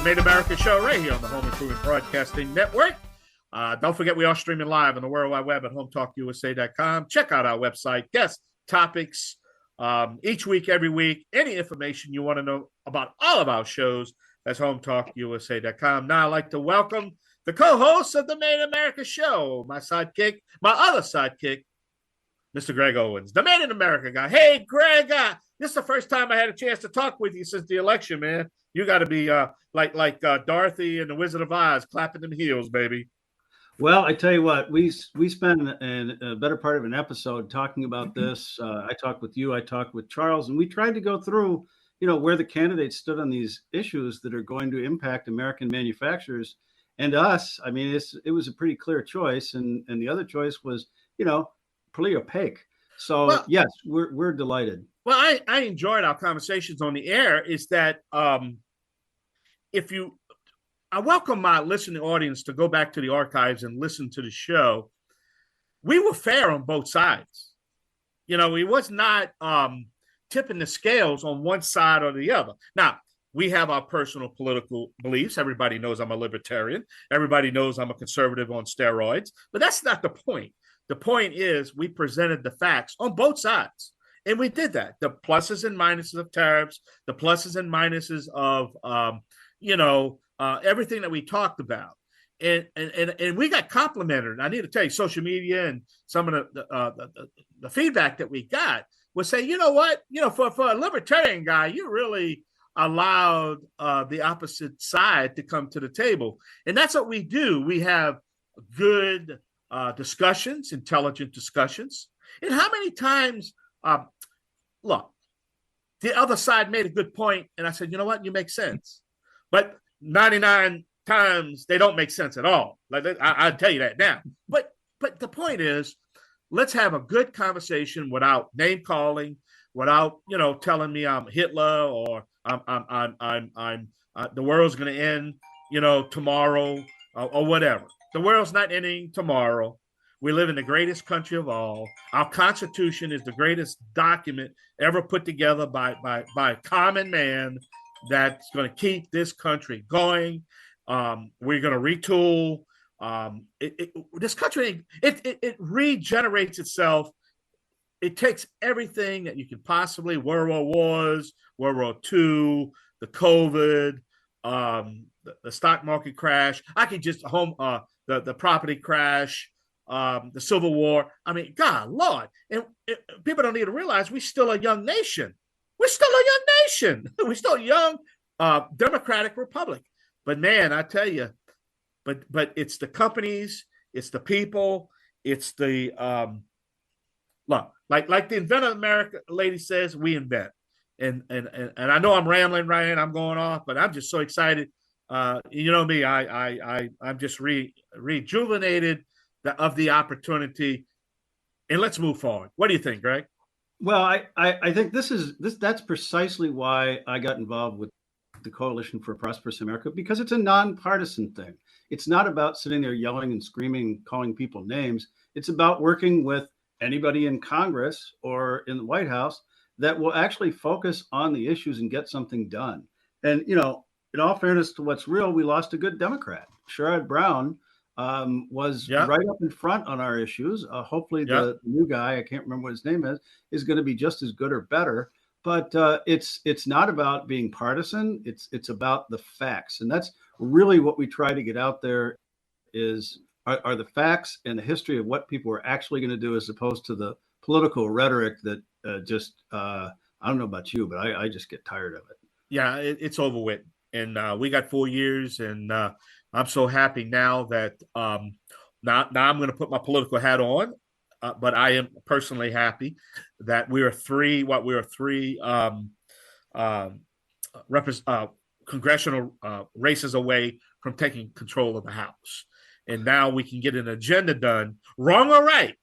Made America show right here on the Home Improvement Broadcasting Network. Don't forget, we are streaming live on the World Wide Web at HometalkUSA.com. Check out our website, guest topics, each week, every week. Any information you want to know about all of our shows, that's HometalkUSA.com. Now I'd like to welcome the co-host of the Made America show, my other sidekick, Mr. Greg Owens, the Made in America guy. Hey, Greg, this is the first time I had a chance to talk with you since the election, man. You got to be like Dorothy and the Wizard of Oz, clapping them heels, baby. Well, I tell you what, we spent a better part of an episode talking about this. I talked with you, I talked with Charles, and we tried to go through, where the candidates stood on these issues that are going to impact American manufacturers and us. I mean, it was a pretty clear choice, and the other choice was, pretty opaque. So well, yes, we're delighted. Well, I enjoyed our conversations on the air. Is that I welcome my listening audience to go back to the archives and listen to the show. We were fair on both sides. We was not tipping the scales on one side or the other. Now, we have our personal political beliefs. Everybody knows I'm a libertarian. Everybody knows I'm a conservative on steroids. But that's not the point. The point is we presented the facts on both sides. And we did that. The pluses and minuses of tariffs, the pluses and minuses of, everything that we talked about. And we got complimented. I need to tell you, social media and some of the feedback that we got was say, you know what, for a libertarian guy, you really allowed the opposite side to come to the table. And that's what we do. We have good discussions, intelligent discussions. And how many times, look, the other side made a good point, and I said, you know what, you make sense. But 99 times they don't make sense at all. Like I'll tell you that now. But the point is, let's have a good conversation without name calling, without telling me I'm Hitler or I'm the world's going to end tomorrow or whatever. The world's not ending tomorrow. We live in the greatest country of all. Our Constitution is the greatest document ever put together by a common man that's going to keep this country going. We're going to retool. This country, it regenerates itself. It takes everything that you can possibly, World War Wars, World War II, the COVID, the stock market crash. I could just the property crash, the Civil War. I mean, God, Lord. And people don't need to realize we're still a young nation. We're still a young nation. We're still a young democratic republic. But man, I tell you, but it's the companies, it's the people, it's the look, like the Invent America lady says, we invent. And I know I'm rambling, Ryan, I'm going off, but I'm just so excited. You know me, I'm just rejuvenated of the opportunity. And let's move forward. What do you think, Greg? Well, I think that's precisely why I got involved with the Coalition for a Prosperous America, because it's a nonpartisan thing. It's not about sitting there yelling and screaming, calling people names. It's about working with anybody in Congress or in the White House that will actually focus on the issues and get something done. And, in all fairness to what's real, we lost a good Democrat. Sherrod Brown was right up in front on our issues. Hopefully the new guy, I can't remember what his name is going to be just as good or better. But it's not about being partisan. It's about the facts. And that's really what we try to get out there are the facts and the history of what people are actually going to do, as opposed to the political rhetoric that I don't know about you, but I just get tired of it. Yeah, it's over with. And we got 4 years, and I'm so happy now that now I'm going to put my political hat on, but I am personally happy that we are three congressional races away from taking control of the House. And now we can get an agenda done, wrong or right.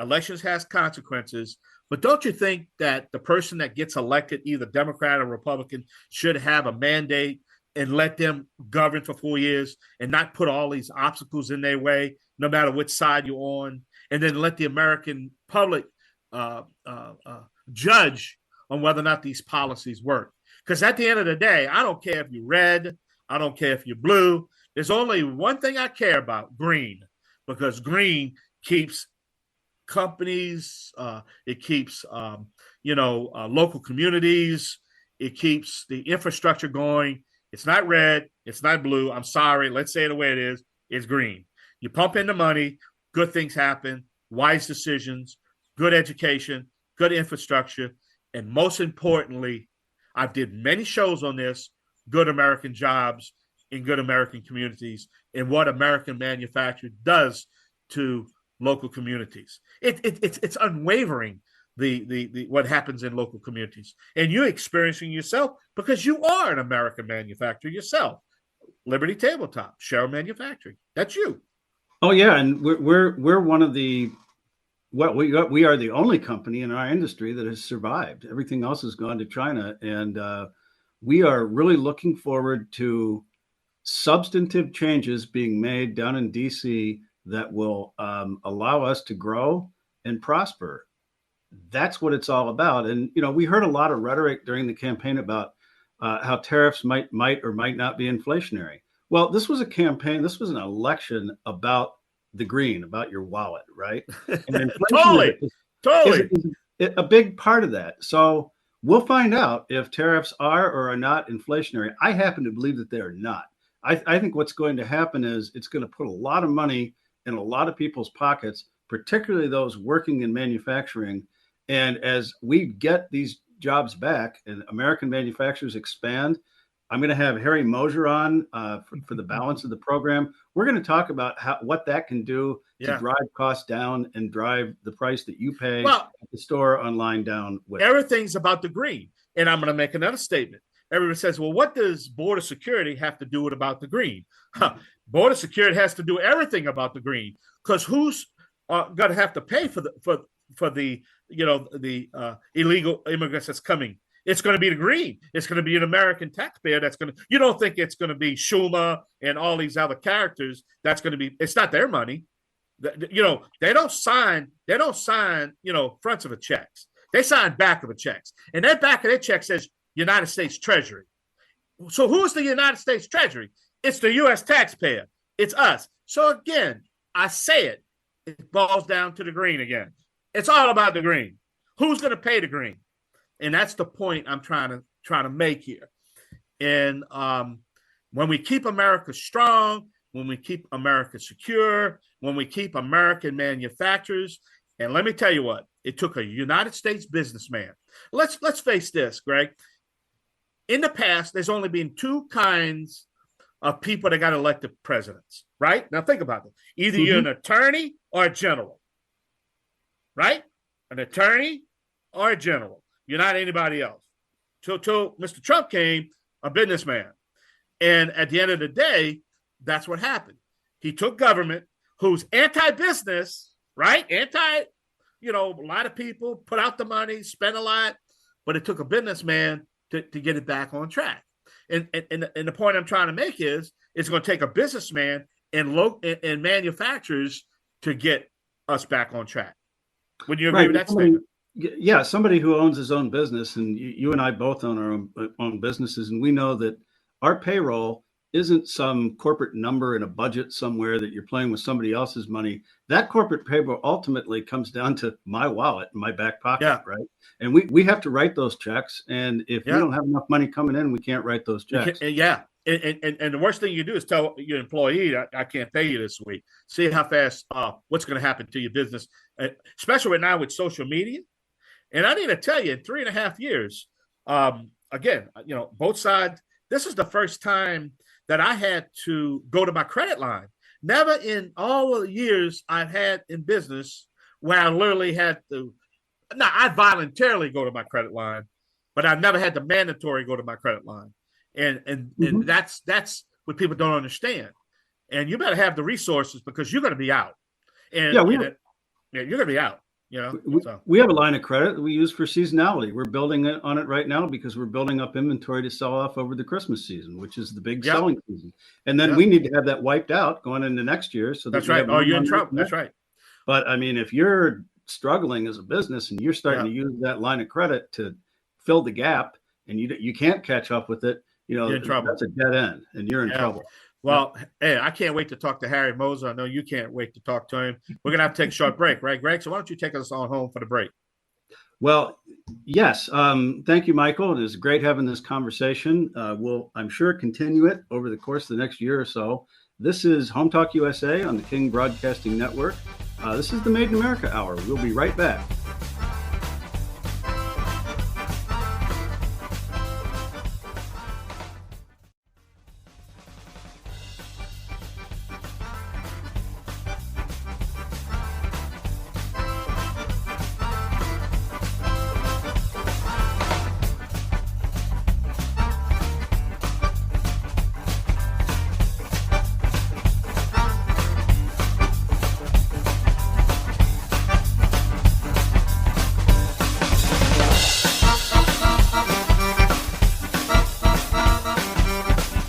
Elections has consequences. But don't you think that the person that gets elected, either Democrat or Republican, should have a mandate and let them govern for 4 years and not put all these obstacles in their way, no matter which side you're on, and then let the American public judge on whether or not these policies work? Because at the end of the day, I don't care if you're red, I don't care if you're blue. There's only one thing I care about: green, because green keeps companies, it keeps local communities, it keeps the infrastructure going. It's not red, it's not blue. I'm sorry, let's say it the way it is. It's green. You pump in the money, good things happen, wise decisions, good education, good infrastructure, and most importantly, I've did many shows on this: good American jobs in good American communities, and what American manufacturing does to local communities. It's unwavering, the what happens in local communities, and you're experiencing yourself because you are an American manufacturer yourself. Liberty Tabletop, Shell Manufacturing. That's you. Oh yeah, and we're one of the we are the only company in our industry that has survived. Everything else has gone to China, and we are really looking forward to substantive changes being made down in DC that will allow us to grow and prosper. That's what it's all about. And we heard a lot of rhetoric during the campaign about how tariffs might or might not be inflationary. Well, this was a campaign. This was an election about the green, about your wallet, right? And totally. Is a big part of that. So we'll find out if tariffs are or are not inflationary. I happen to believe that they are not. I think what's going to happen is it's going to put a lot of money in a lot of people's pockets, particularly those working in manufacturing. And as we get these jobs back and American manufacturers expand, I'm going to have Harry Moser on for the balance of the program. We're going to talk about what that can do to drive costs down and drive the price that you pay at the store online down with. Everything's about the green. And I'm going to make another statement. Everybody says, well, what does border security have to do with about the green? Border security has to do everything about the green, because who's going to have to pay for the illegal immigrants that's coming? It's going to be the green. It's going to be an American taxpayer that's going to. You don't think it's going to be Schumer and all these other characters? That's going to be. It's not their money. They don't sign. Fronts of the checks. They sign back of the checks, and that back of their check says United States Treasury. So who's the United States Treasury? It's the U.S. taxpayer. It's us. So again, I say it. It boils down to the green again. It's all about the green. Who's going to pay the green? And that's the point I'm trying to make here. And when we keep America strong, when we keep America secure, when we keep American manufacturers, and let me tell you what, it took a United States businessman. Let's face this, Greg. In the past, there's only been two kinds of people that got elected presidents, right? Now think about it. Either you're an attorney or a general, right? An attorney or a general. You're not anybody else. Till Mr. Trump came, a businessman. And at the end of the day, that's what happened. He took government who's anti-business, right? A lot of people put out the money, spend a lot, but it took a businessman to get it back on track. And the point I'm trying to make is it's going to take a businessman and manufacturers to get us back on track. Would you agree with that statement? Yeah, somebody who owns his own business, and you and I both own our own businesses, and we know that our payroll isn't some corporate number in a budget somewhere that you're playing with somebody else's money. That corporate payroll ultimately comes down to my wallet and my back pocket, right? And we have to write those checks. And if we don't have enough money coming in, we can't write those checks. And the worst thing you do is tell your employee, I can't pay you this week. See how fast, what's going to happen to your business, especially right now with social media. And I need to tell you, in 3.5 years, again, both sides, this is the first time that I had to go to my credit line. Never in all the years I've had in business where I literally had to. Now, I voluntarily go to my credit line, but I've never had to mandatory go to my credit line. And that's what people don't understand. And you better have the resources because you're going to be out. And you're going to be out. We have a line of credit that we use for seasonality. We're building on it right now because we're building up inventory to sell off over the Christmas season, which is the big selling season. And then we need to have that wiped out going into next year. So that's right. Oh, you're in trouble. That's right. But I mean, if you're struggling as a business and you're starting to use that line of credit to fill the gap and you can't catch up with it, you're in trouble. that's a dead end, and you're in trouble. Well, hey, I can't wait to talk to Harry Moser. I know you can't wait to talk to him. We're going to have to take a short break, right, Greg? So why don't you take us on home for the break? Well, yes. Thank you, Michael. It is great having this conversation. We'll, I'm sure, continue it over the course of the next year or so. This is Home Talk USA on the King Broadcasting Network. This is the Made in America Hour. We'll be right back.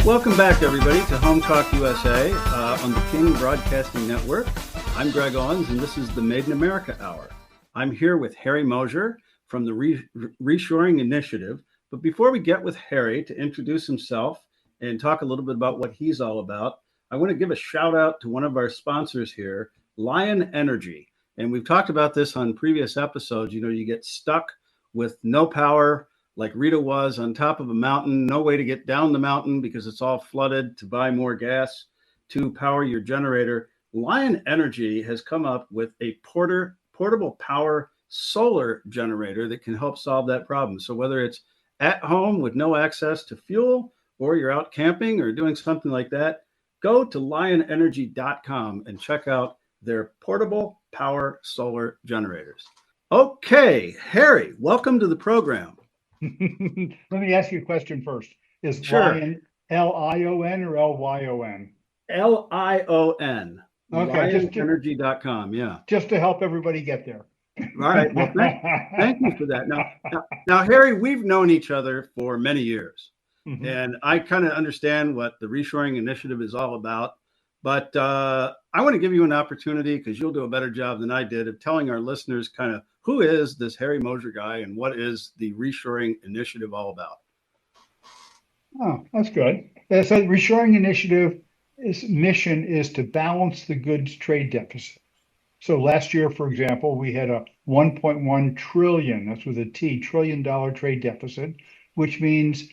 Welcome back, everybody, to Home Talk USA on the King Broadcasting Network. I'm Greg Owens, and this is the Made in America Hour. I'm here with Harry Moser from the Reshoring Initiative. But before we get with Harry to introduce himself and talk a little bit about what he's all about, I want to give a shout out to one of our sponsors here, Lion Energy. And we've talked about this on previous episodes. You get stuck with no power, like Rita was on top of a mountain, no way to get down the mountain because it's all flooded, to buy more gas to power your generator. Lion Energy has come up with a portable power solar generator that can help solve that problem. So whether it's at home with no access to fuel, or you're out camping or doing something like that, go to lionenergy.com and check out their portable power solar generators. Okay, Harry, welcome to the program. Let me ask you a question first. Is Sure. Lion Lion or Lyon? Lion. Okay, Lionenergy.com. Yeah. just to help everybody get there. All right. Well, thank you for that. Now, Harry, we've known each other for many years, Mhm. and I kind of understand what the Reshoring Initiative is all about. But I want to give you an opportunity, because you'll do a better job than I did, of telling our listeners kind of who is this Harry Moser guy and what is the Reshoring Initiative all about. Oh, that's good. So the Reshoring Initiative mission is to balance the goods trade deficit. So last year, for example, we had a 1.1 trillion, that's with a T, $1 trillion trade deficit, which means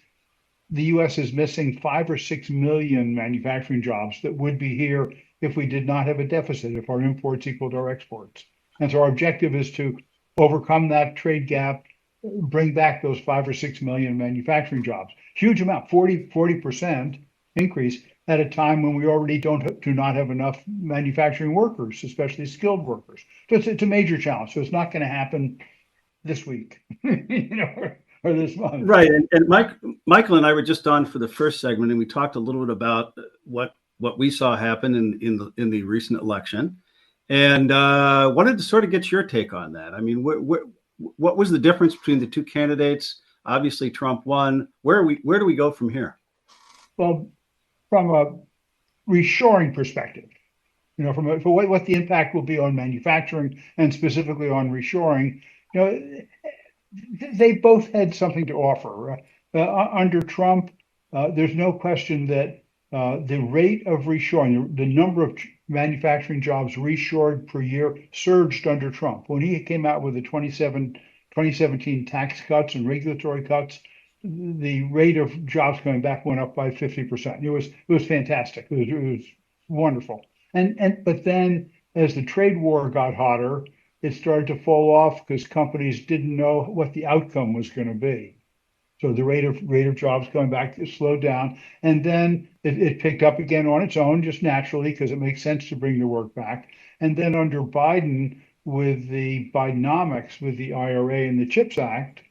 the US is missing 5 or 6 million manufacturing jobs that would be here if we did not have a deficit, if our imports equaled our exports. And so our objective is to overcome that trade gap, bring back those 5 or 6 million manufacturing jobs. Huge amount, 40% increase at a time when we already do not have enough manufacturing workers, especially skilled workers. So it's a major challenge. So it's not going to happen this week, or this month. Right. And Michael and I were just on for the first segment, and we talked a little bit about what we saw happen in the recent election, and wanted to sort of get your take on that. I mean, what was the difference between the two candidates? Obviously, Trump won. Where do we go from here? Well, from a reshoring perspective, for what the impact will be on manufacturing and specifically on reshoring, they both had something to offer. Under Trump, there's no question that the rate of reshoring, the number of manufacturing jobs reshored per year, surged under Trump. When he came out with the 2017 tax cuts and regulatory cuts, the rate of jobs coming back went up by 50%. It was fantastic. It was wonderful. But then as the trade war got hotter, it started to fall off because companies didn't know what the outcome was going to be. So the rate of jobs coming back slowed down, and then it picked up again on its own, just naturally, because it makes sense to bring the work back. And then under Biden, with the Bidenomics, with the IRA and the CHIPS Act,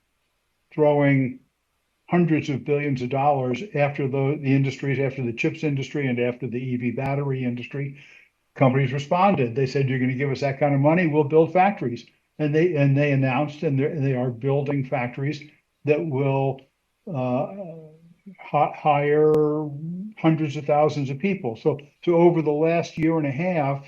throwing hundreds of billions of dollars after the industries, after the chips industry and after the EV battery industry, companies responded. They said, "You're going to give us that kind of money, we'll build factories." And they announced, and they are building factories that will hire hundreds of thousands of people. So over the last year and a half,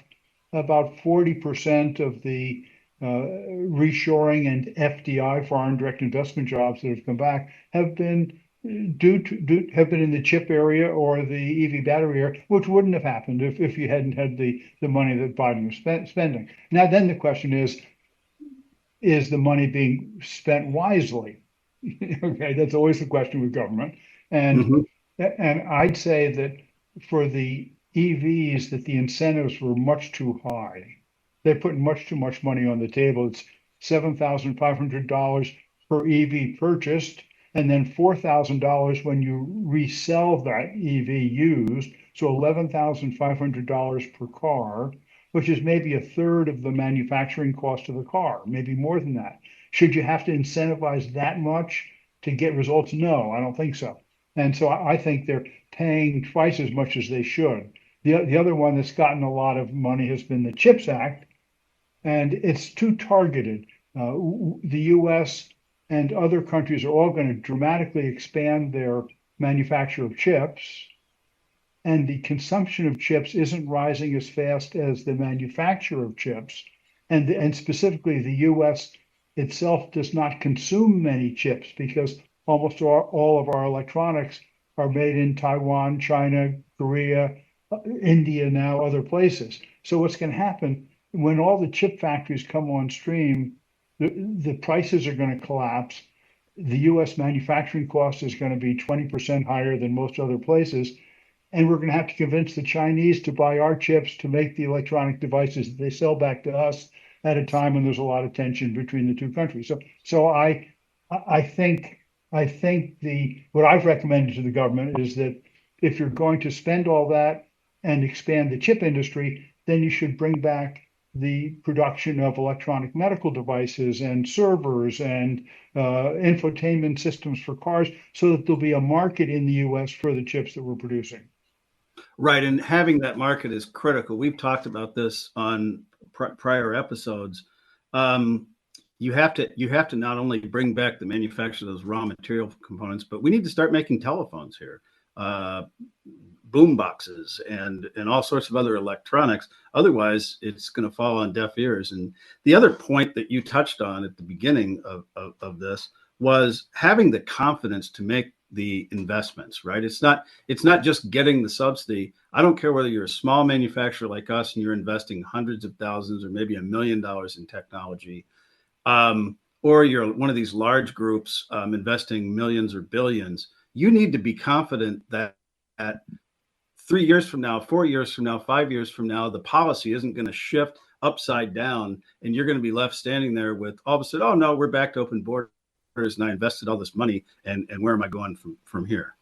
about 40% of the reshoring and FDI, foreign direct investment jobs that have come back, have been have been in the chip area or the EV battery area, which wouldn't have happened if you hadn't had the money that Biden was spending. Now, then the question is the money being spent wisely? Okay, that's always the question with government. And I'd say that for the EVs, that the incentives were much too high. They put much too much money on the table. It's $7,500 per EV purchased, and then $4,000 when you resell that EV used. So $11,500 per car, which is maybe a third of the manufacturing cost of the car, maybe more than that. Should you have to incentivize that much to get results? No, I don't think so. And so I think they're paying twice as much as they should. The other one that's gotten a lot of money has been the CHIPS Act, and it's too targeted. The US and other countries are all going to dramatically expand their manufacture of chips, and the consumption of chips isn't rising as fast as the manufacture of chips. And specifically, the US itself does not consume many chips because almost all of our electronics are made in Taiwan, China, Korea, India, now other places. So what's going to happen when all the chip factories come on stream, the prices are going to collapse. The US manufacturing cost is going to be 20% higher than most other places. And we're going to have to convince the Chinese to buy our chips to make the electronic devices that they sell back to us at a time when there's a lot of tension between the two countries. So I think what I've recommended to the government is that if you're going to spend all that and expand the chip industry, then you should bring back the production of electronic medical devices and servers and infotainment systems for cars, so that there'll be a market in the US for the chips that we're producing. Right, and having that market is critical. We've talked about this on prior episodes. You have to not only bring back the manufacture of those raw material components, but we need to start making telephones here, boom boxes, and all sorts of other electronics. Otherwise, it's going to fall on deaf ears. And the other point that you touched on at the beginning of this was having the confidence to make the investments, right? It's not just getting the subsidy. I don't care whether you're a small manufacturer like us and you're investing hundreds of thousands or maybe $1 million in technology, or you're one of these large groups investing millions or billions. You need to be confident that at 3 years from now, 4 years from now, 5 years from now, the policy isn't going to shift upside down, and you're going to be left standing there with all of a sudden, oh no, we're back to open borders, and I invested all this money, and where am I going from here?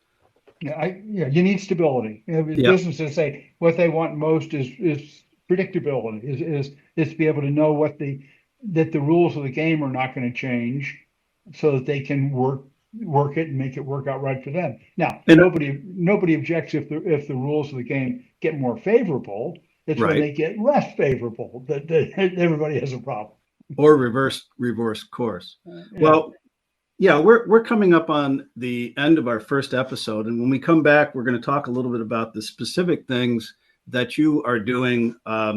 Yeah, you need stability. Businesses say what they want most is predictability, is to be able to know that the rules of the game are not going to change, so that they can work it and make it work out right for them. Now, nobody objects if the rules of the game get more favorable. It's right when they get less favorable that everybody has a problem. Or reverse course. Yeah. Well, yeah, we're coming up on the end of our first episode, and when we come back, we're going to talk a little bit about the specific things that you are doing at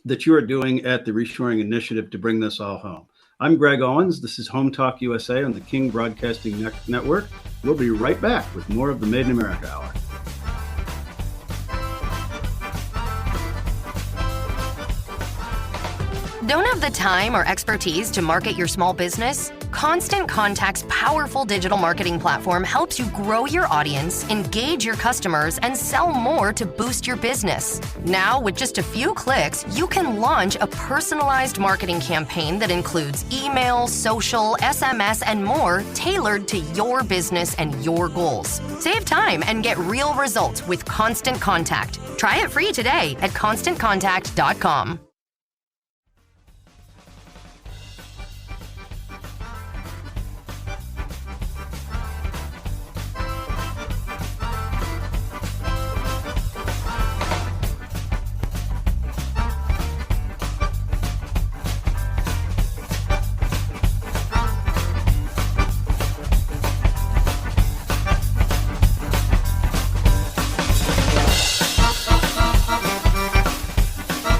the Reshoring Initiative to bring this all home. I'm Greg Owens. This is Home Talk USA on the King Broadcasting Network. We'll be right back with more of the Made in America Hour. Don't have the time or expertise to market your small business? Constant Contact's powerful digital marketing platform helps you grow your audience, engage your customers, and sell more to boost your business. Now, with just a few clicks, you can launch a personalized marketing campaign that includes email, social, SMS, and more, tailored to your business and your goals. Save time and get real results with Constant Contact. Try it free today at ConstantContact.com.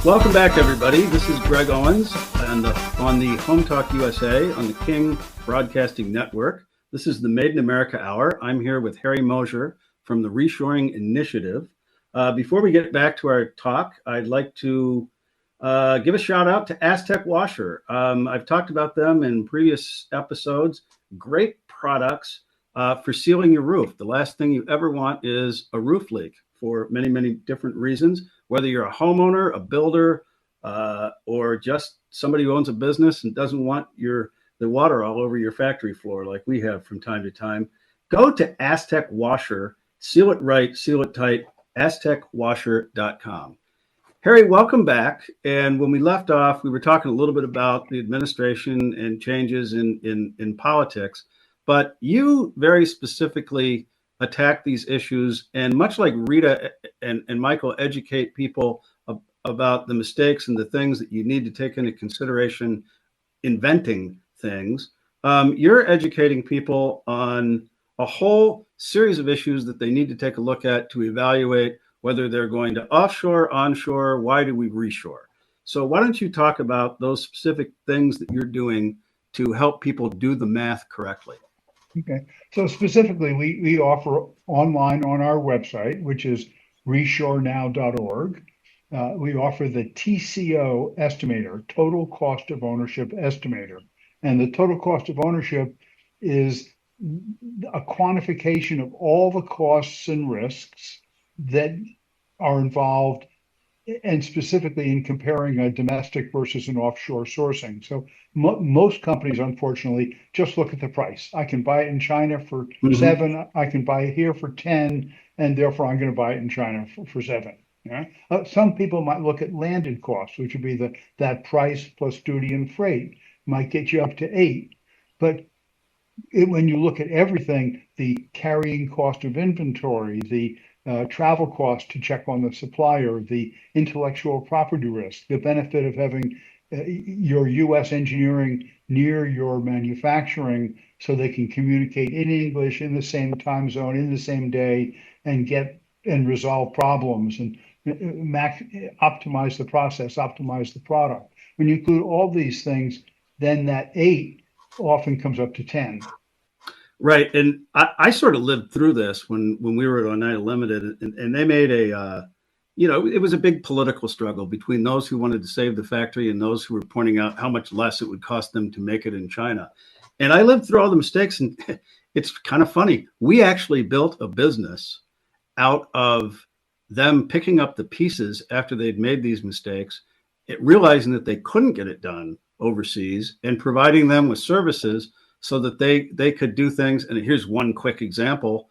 Welcome back, everybody. This is Greg Owens, on the Home Talk USA on the King Broadcasting Network. This is the Made in America Hour. I'm here with Harry Moser from the Reshoring Initiative. Before we get back to our talk, I'd like to give a shout out to Aztec Washer. I've talked about them in previous episodes. Great products for sealing your roof. The last thing you ever want is a roof leak for many, many different reasons, whether you're a homeowner, a builder, or just somebody who owns a business and doesn't want the water all over your factory floor like we have from time to time. Go to Aztec Washer, seal it right, seal it tight, aztecwasher.com. Harry, welcome back. And when we left off, we were talking a little bit about the administration and changes in politics, but you very specifically attack these issues, and much like Rita and Michael educate people about the mistakes and the things that you need to take into consideration inventing things, you're educating people on a whole series of issues that they need to take a look at to evaluate whether they're going to offshore, onshore, why do we reshore? So why don't you talk about those specific things that you're doing to help people do the math correctly? Okay. So specifically, we offer online on our website, which is reshorenow.org. We offer the TCO estimator, total cost of ownership estimator. And the total cost of ownership is a quantification of all the costs and risks that are involved, and specifically in comparing a domestic versus an offshore sourcing. So most companies, unfortunately, just look at the price. I can buy it in China for 7, I can buy it here for 10, and therefore I'm going to buy it in China for 7. Yeah. Some people might look at landed costs, which would be that price plus duty and freight, might get you up to 8. But when you look at everything, the carrying cost of inventory, the travel cost to check on the supplier, the intellectual property risk, the benefit of having your U.S. engineering near your manufacturing so they can communicate in English in the same time zone, in the same day, and get and resolve problems and optimize the process, optimize the product. When you include all these things, then that 8 often comes up to 10. Right. And I sort of lived through this when we were at Oneida Limited, and they made it was a big political struggle between those who wanted to save the factory and those who were pointing out how much less it would cost them to make it in China. And I lived through all the mistakes, and it's kind of funny. We actually built a business out of them picking up the pieces after they'd made these mistakes, realizing that they couldn't get it done overseas, and providing them with services so that they could do things. And here's one quick example.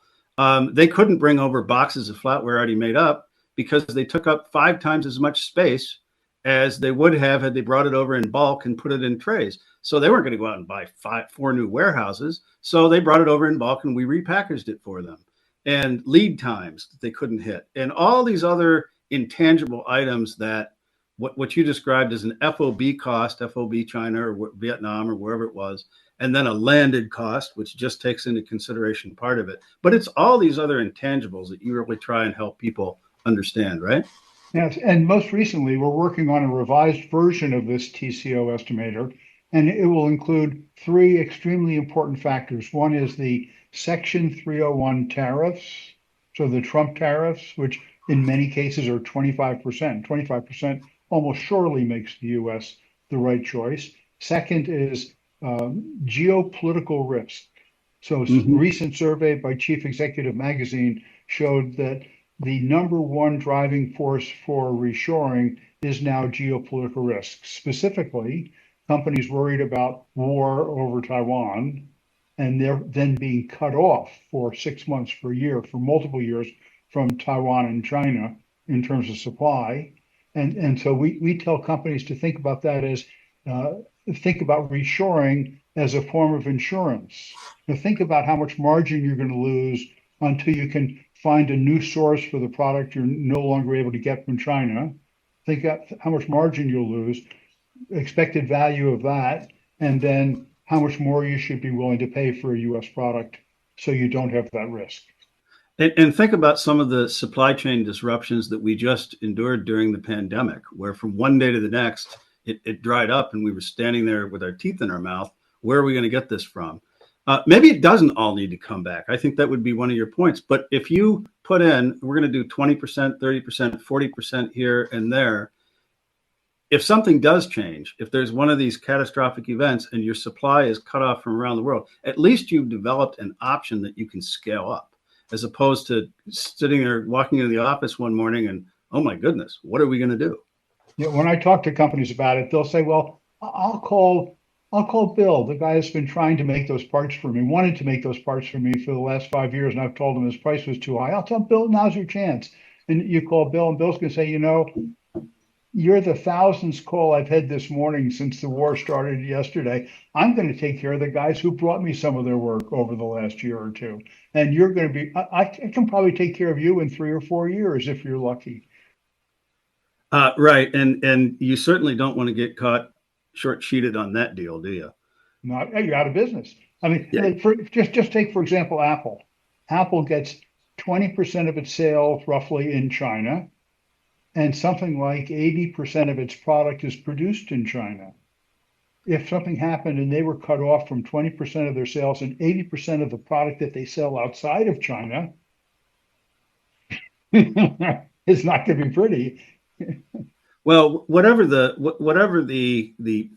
They couldn't bring over boxes of flatware already made up because they took up 5 times as much space as they would have had they brought it over in bulk and put it in trays. So they weren't going to go out and buy 4 new warehouses. So they brought it over in bulk and we repackaged it for them. And lead times that they couldn't hit. And all these other intangible items that what you described as an FOB cost, FOB China or Vietnam or wherever it was, and then a landed cost, which just takes into consideration part of it. But it's all these other intangibles that you really try and help people understand, right? Yes, and most recently, we're working on a revised version of this TCO estimator, and it will include 3 extremely important factors. One is the Section 301 tariffs, so the Trump tariffs, which in many cases are 25%. 25% almost surely makes the U.S. the right choice. Second is geopolitical risk. So recent survey by Chief Executive Magazine showed that the number 1 driving force for reshoring is now geopolitical risk. Specifically, companies worried about war over Taiwan, and they're then being cut off for 6 months, for a year, for multiple years from Taiwan and China in terms of supply. And so we tell companies to think about that as think about reshoring as a form of insurance. Now think about how much margin you're going to lose until you can find a new source for the product you're no longer able to get from China. Think about how much margin you'll lose, expected value of that, and then how much more you should be willing to pay for a U.S. product so you don't have that risk. And think about some of the supply chain disruptions that we just endured during the pandemic, where from one day to the next, it dried up and we were standing there with our teeth in our mouth. Where are we going to get this from? Maybe it doesn't all need to come back. I think that would be one of your points. But if you put in, we're going to do 20%, 30%, 40% here and there. If something does change, if there's one of these catastrophic events and your supply is cut off from around the world, at least you've developed an option that you can scale up, as opposed to sitting there, walking into the office one morning and, oh my goodness, what are we going to do? Yeah, when I talk to companies about it, they'll say, well, I'll call Bill, the guy that's been trying to make those parts for me, wanted to make those parts for me for the last 5 years, and I've told him his price was too high. I'll tell Bill, now's your chance. And you call Bill, and Bill's going to say, you're the thousandth call I've had this morning since the war started yesterday. I'm going to take care of the guys who brought me some of their work over the last year or two. And you're going to be, I can probably take care of you in 3 or 4 years if you're lucky. Right. And you certainly don't want to get caught short-sheeted on that deal, do you? No, you're out of business. I mean, Yeah. just take, for example, Apple. Apple gets 20% of its sales roughly in China, and something like 80% of its product is produced in China. If something happened and they were cut off from 20% of their sales and 80% of the product that they sell outside of China, it's not going to be pretty. Well, whatever the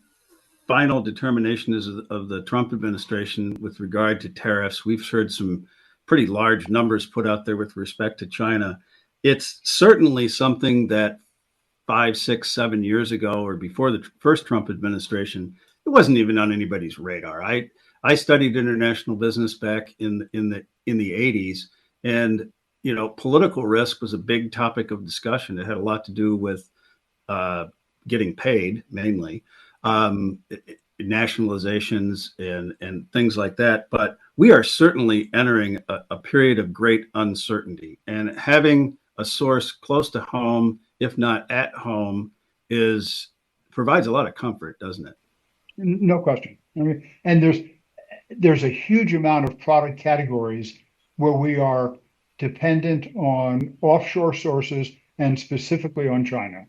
final determination is of the Trump administration with regard to tariffs, we've heard some pretty large numbers put out there with respect to China. It's certainly something that 5, 6, 7 years ago, or before the first Trump administration, it wasn't even on anybody's radar. I studied international business back in the 80s, and political risk was a big topic of discussion. It had a lot to do with getting paid, mainly, nationalizations and things like that. But we are certainly entering a period of great uncertainty, and having a source close to home, if not at home, provides a lot of comfort, doesn't it? No question. I mean, and there's a huge amount of product categories where we are dependent on offshore sources and specifically on China.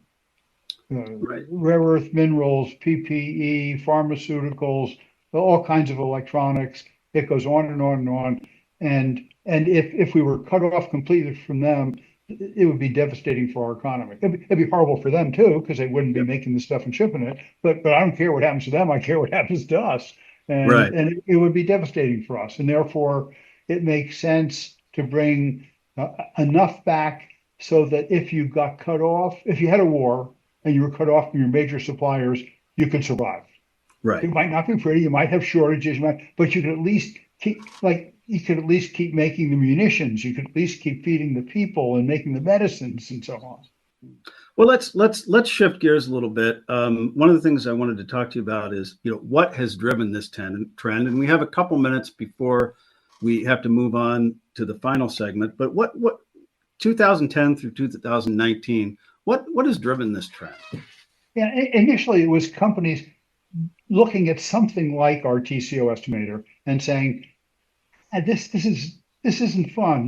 Right. Rare earth minerals, PPE, pharmaceuticals, all kinds of electronics. It goes on and on and on. And if we were cut off completely from them, it would be devastating for our economy. It'd be horrible for them too, because they wouldn't be making the stuff and shipping it. But I don't care what happens to them. I care what happens to us. And, right. And it would be devastating for us. And therefore, it makes sense to bring enough back so that if you got cut off, if you had a war and you were cut off from your major suppliers, you could survive. Right. It might not be pretty. You might have shortages, but you could at least keep making the munitions. You could at least keep feeding the people and making the medicines and so on. Well, let's shift gears a little bit. One of the things I wanted to talk to you about is, what has driven this trend, and we have a couple minutes before we have to move on to the final segment. But what 2010 through 2019, what has driven this trend? Yeah, initially it was companies looking at something like our TCO estimator and saying, this isn't fun.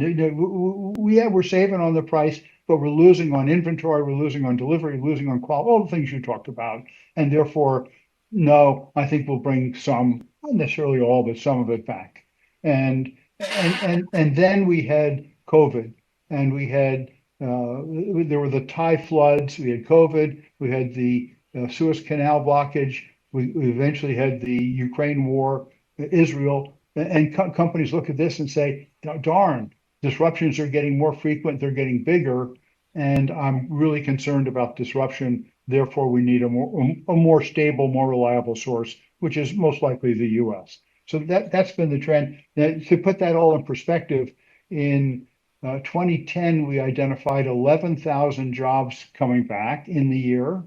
We're saving on the price, but we're losing on inventory, we're losing on delivery, losing on quality, all the things you talked about. And therefore, no, I think we'll bring some, not necessarily all, but some of it back. And then we had COVID, and we had there were the Thai floods, we had COVID, we had the Suez Canal blockage, we eventually had the Ukraine war, Israel, and companies look at this and say, darn, disruptions are getting more frequent, they're getting bigger, and I'm really concerned about disruption. Therefore, we need a more stable, more reliable source, which is most likely the U.S. So that's been the trend. Now, to put that all in perspective, in 2010, we identified 11,000 jobs coming back in the year.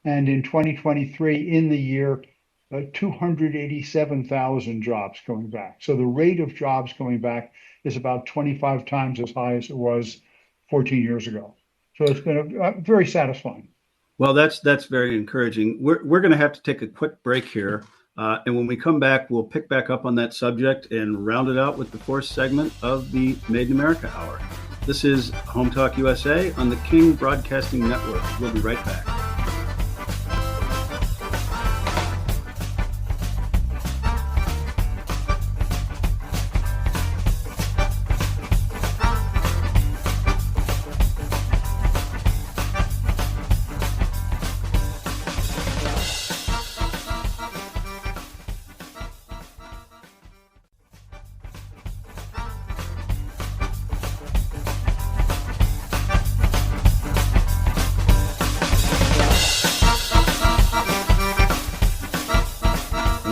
And in 2023, in the year, 287,000 jobs coming back. So the rate of jobs coming back is about 25 times as high as it was 14 years ago. So it's been very satisfying. Well, that's very encouraging. We're going to have to take a quick break here. And when we come back, we'll pick back up on that subject and round it out with the fourth segment of the Made in America Hour. This is Home Talk USA on the King Broadcasting Network. We'll be right back.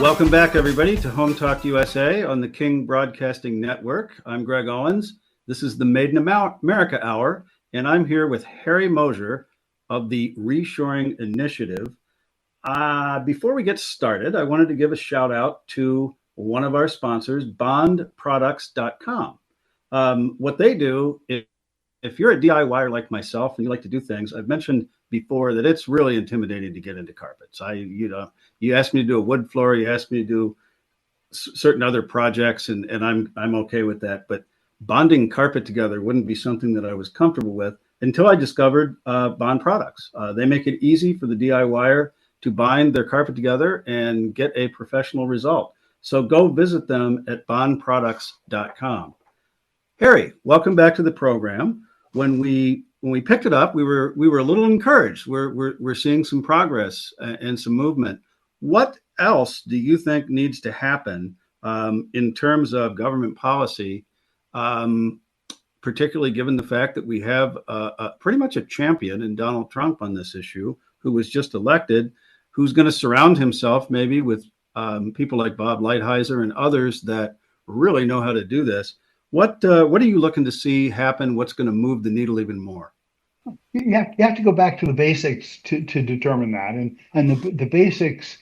Welcome back, everybody, to Home Talk USA on the King Broadcasting Network. I'm Greg Owens. This is the Made in America Hour, and I'm here with Harry Moser of the Reshoring Initiative. Before we get started, I wanted to give a shout out to one of our sponsors, bondproducts.com. What they do, if you're a DIYer like myself and you like to do things, I've mentioned before that it's really intimidating to get into carpets. You asked me to do a wood floor, you asked me to do certain other projects, and I'm okay with that. But bonding carpet together wouldn't be something that I was comfortable with until I discovered Bond Products. They make it easy for the DIYer to bind their carpet together and get a professional result. So go visit them at bondproducts.com. Harry, welcome back to the program. When we picked it up, we were a little encouraged. We're seeing some progress and some movement. What else do you think needs to happen in terms of government policy, particularly given the fact that we have pretty much a champion in Donald Trump on this issue, who was just elected, who's going to surround himself maybe with people like Bob Lighthizer and others that really know how to do this? What are you looking to see happen? What's going to move the needle even more? You have to go back to the basics to determine that. And the basics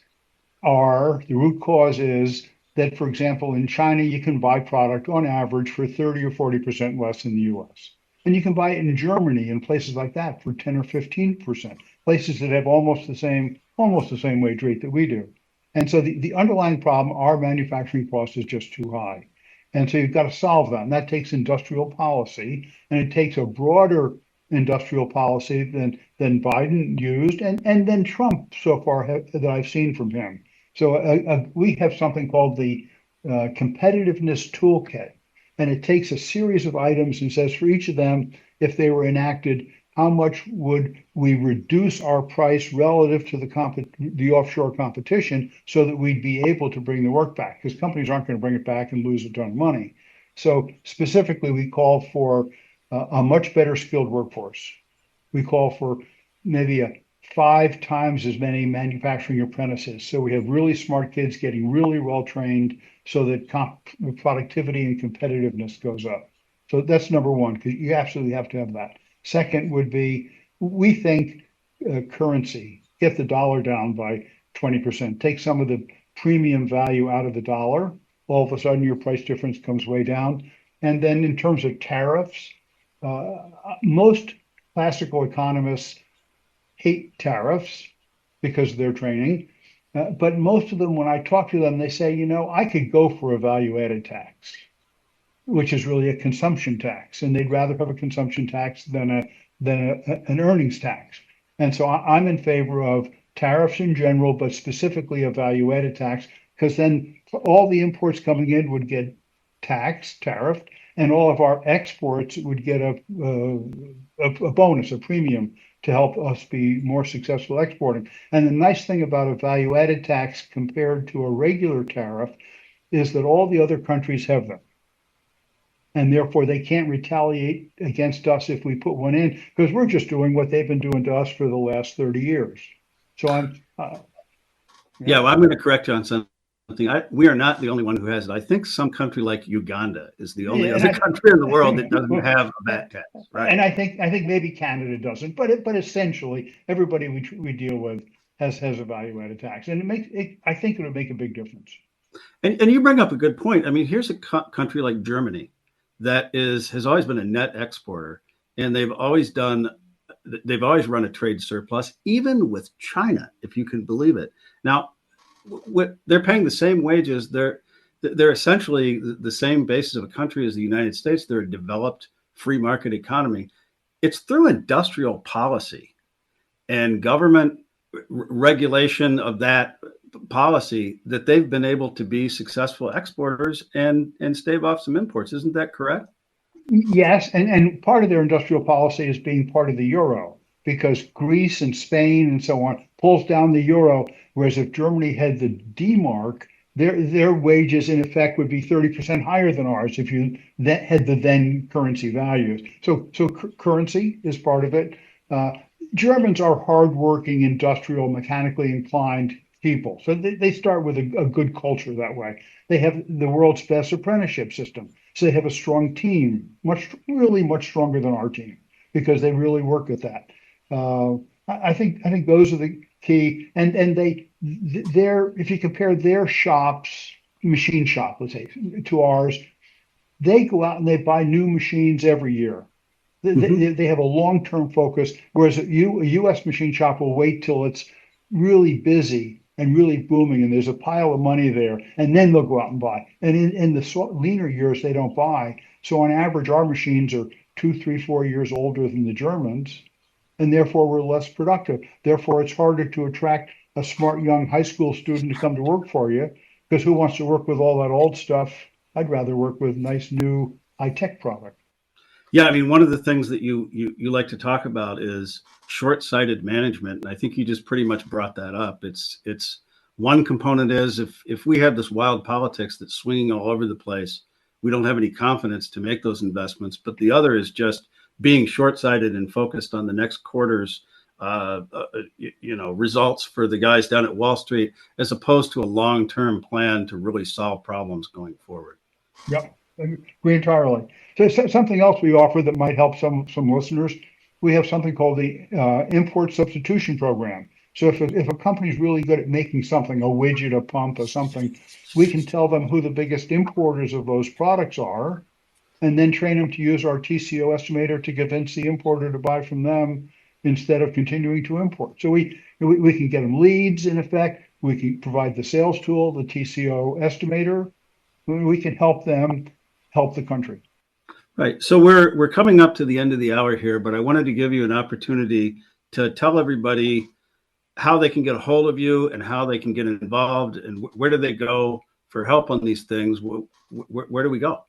are, the root cause is that, for example, in China, you can buy product on average for 30 or 40% less than the US. And you can buy it in Germany and places like that for 10 or 15%, places that have almost the same wage rate that we do. And so the underlying problem, our manufacturing cost is just too high. And so you've got to solve that. And that takes industrial policy, and it takes a broader industrial policy than Biden used, and then Trump so far that I've seen from him. So we have something called the competitiveness toolkit, and it takes a series of items and says for each of them, if they were enacted, how much would we reduce our price relative to the offshore competition so that we'd be able to bring the work back? Because companies aren't going to bring it back and lose a ton of money. So specifically, we call for a much better skilled workforce. We call for maybe 5 times as many manufacturing apprentices. So we have really smart kids getting really well trained so that productivity and competitiveness goes up. So that's number one, because you absolutely have to have that. Second would be, we think currency, get the dollar down by 20%, take some of the premium value out of the dollar. All of a sudden, your price difference comes way down. And then in terms of tariffs, most classical economists hate tariffs because of their training. But most of them, when I talk to them, they say, I could go for a value-added tax, which is really a consumption tax, and they'd rather have a consumption tax than an earnings tax. And so I'm in favor of tariffs in general, but specifically a value-added tax, because then all the imports coming in would get tariffed, and all of our exports would get a bonus, a premium, to help us be more successful exporting. And the nice thing about a value-added tax compared to a regular tariff is that all the other countries have them. And therefore, they can't retaliate against us if we put one in, because we're just doing what they've been doing to us for the last 30 years. So well, I'm going to correct you on something. We are not the only one who has it. I think some country like Uganda is the only other country in the world that doesn't have a VAT tax. Right. And I think maybe Canada doesn't, but essentially everybody we deal with has a value-added tax, and I think it would make a big difference. And you bring up a good point. I mean, here's a country like Germany that has always been a net exporter, and they've always run a trade surplus, even with China, if you can believe it. Now, they're paying the same wages. They're essentially the same basis of a country as the United States. They're a developed free market economy. It's through industrial policy and government regulation of that policy that they've been able to be successful exporters and stave off some imports. Isn't that correct? Yes, and part of their industrial policy is being part of the euro, because Greece and Spain and so on pulls down the euro, whereas if Germany had the D-mark, their wages in effect would be 30% higher than ours if you had the then currency values. So currency is part of it. Germans are hardworking, industrial, mechanically inclined people. So they start with a good culture that way. They have the world's best apprenticeship system. So they have a strong team, really much stronger than our team, because they really work at that. I think those are the key. And if you compare their shops, machine shop, let's say, to ours, they go out and they buy new machines every year. They have a long-term focus, whereas a U.S. machine shop will wait till it's really busy and really booming, and there's a pile of money there, and then they'll go out and buy. And in the leaner years, they don't buy. So on average, our machines are 2, 3, 4 years older than the Germans, and therefore we're less productive. Therefore, it's harder to attract a smart young high school student to come to work for you, because who wants to work with all that old stuff? I'd rather work with nice new high-tech product. Yeah, I mean, one of the things that you like to talk about is short-sighted management, and I think you just pretty much brought that up. It's one component is if we have this wild politics that's swinging all over the place, we don't have any confidence to make those investments. But the other is just being short-sighted and focused on the next quarter's results for the guys down at Wall Street, as opposed to a long-term plan to really solve problems going forward. Yep, I agree entirely. So something else we offer that might help some listeners, we have something called the import substitution program. So if a company's really good at making something, a widget, a pump, or something, we can tell them who the biggest importers of those products are, and then train them to use our TCO estimator to convince the importer to buy from them instead of continuing to import. So we can get them leads, in effect. We can provide the sales tool, the TCO estimator. We can help them help the country. Right. So we're coming up to the end of the hour here, but I wanted to give you an opportunity to tell everybody how they can get a hold of you and how they can get involved, and where do they go for help on these things? Where do we go?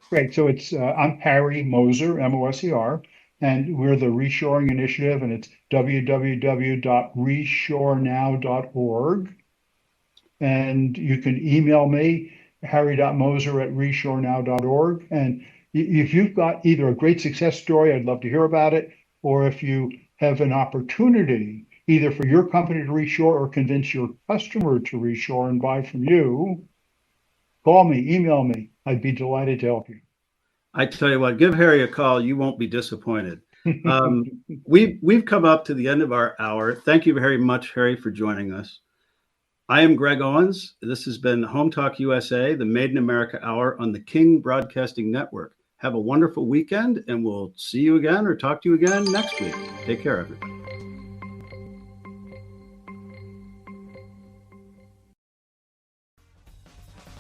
Great. So I'm Harry Moser, Moser, and we're the Reshoring Initiative, and it's www.reshorenow.org. And you can email me, harry.moser@reshorenow.org. And if you've got either a great success story, I'd love to hear about it, or if you have an opportunity either for your company to reshore or convince your customer to reshore and buy from you, call me, email me. I'd be delighted to help you. I tell you what, give Harry a call. You won't be disappointed. We've come up to the end of our hour. Thank you very much, Harry, for joining us. I am Greg Owens. This has been Home Talk USA, the Made in America Hour on the King Broadcasting Network. Have a wonderful weekend, and we'll see you again or talk to you again next week. Take care, everybody.